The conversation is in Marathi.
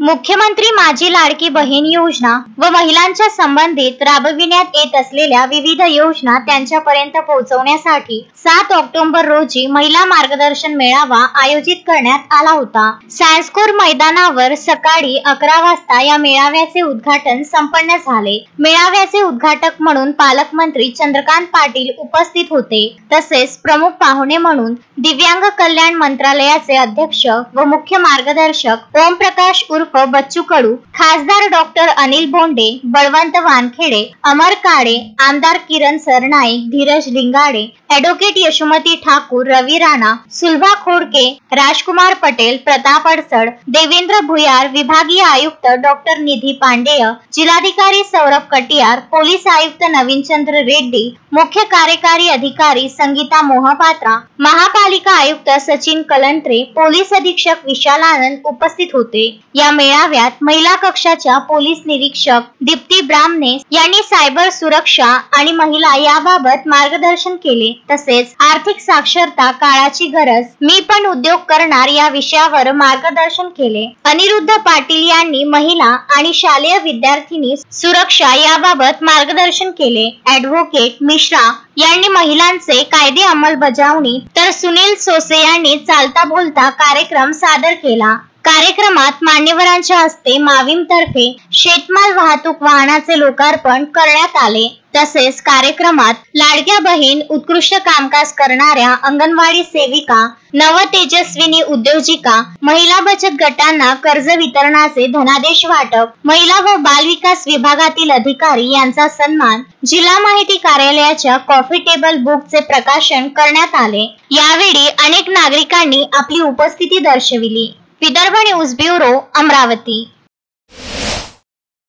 मुख्यमंत्री माझी लाडकी बहीण योजना व महिलांच्या संबंधित राबविण्यात येत असलेल्या विविध योजना त्यांच्यापर्यंत पोहोचवण्यासाठी 7 ऑक्टोबर रोजी महिला मार्गदर्शन मेळावा आयोजित करण्यात आला होता। सायन्सकोर मैदानावर सकाळी 11 वाजता या मेळाव्याचे उद्घाटन संपन्न झाले। मेळाव्याचे उद्घाटक म्हणून पालकमंत्री चंद्रकांत पाटील उपस्थित होते। तसेच प्रमुख पाहुणे म्हणून दिव्यांग कल्याण मंत्रालयाचे अध्यक्ष व मुख्य मार्गदर्शक ओमप्रकाश उर्फ बच्चू कडू, खासदार डॉक्टर अनिल बोंडे, बळवंत वानखेडे, अमर काळे, आमदार किरण सरनाईक, धीरज लिंगाडे, ॲडव्होकेट यशोमती ठाकूर, रवी राणा, सुलभा खोडके, राजकुमार पटेल, प्रताप अडसड, देवेंद्र भुयार, विभागीय आयुक्त डॉक्टर निधी पांडेय, जिल्हाधिकारी सौरभ कटियार, पोलीस आयुक्त नवीनचंद्र रेड्डी, मुख्य कार्यकारी अधिकारी संगीता मोहपात्रा, महापालिका आयुक्त सचिन कलंत्रे, पोलीस अधीक्षक विशाल आनंद उपस्थित होते। या मेळाव्यात महिला कक्षाच्या पोलीस निरीक्षक दीप्ती ब्राह्मणे यांनी सायबर सुरक्षा आणि महिला याबाबत मार्गदर्शन केले। तसेच आर्थिक साक्षरता, काळाची गरज, मी पण उद्योग करणार या विषयावर मार्गदर्शन केले। अनिरुद्ध पाटील यांनी महिला आणि शालेय विद्यार्थिनी सुरक्षा याबाबत मार्गदर्शन केले। ॲडव्होकेट मिश्रा यांनी महिलांचे कायदे अंमलबजावणी तर सुनील सोसे यांनी चालता बोलता कार्यक्रम सादर केला। कार्यक्रमात मान्यवरांच्या हस्ते माविमतर्फे शेतमाल वाहतूक वाहनाचे लोकार्पण करण्यात आले। तसेच कार्यक्रमात लाडक्या बहीण, उत्कृष्ट कामकाज करणाऱ्या अंगणवाडी सेविका, नवतेजस्विनी उद्योजिका, महिला बचत गटांना कर्ज वितरणाचे धनादेश वाटप, महिला व बाल विकास विभागातील अधिकारी यांचा सन्मान, जिल्हा माहिती कार्यालयाच्या कॉफी टेबल बुकचे प्रकाशन करण्यात आले। यावेळी अनेक नागरिकांनी आपली उपस्थिती दर्शविली। Vidarbha news bureau, Amravati.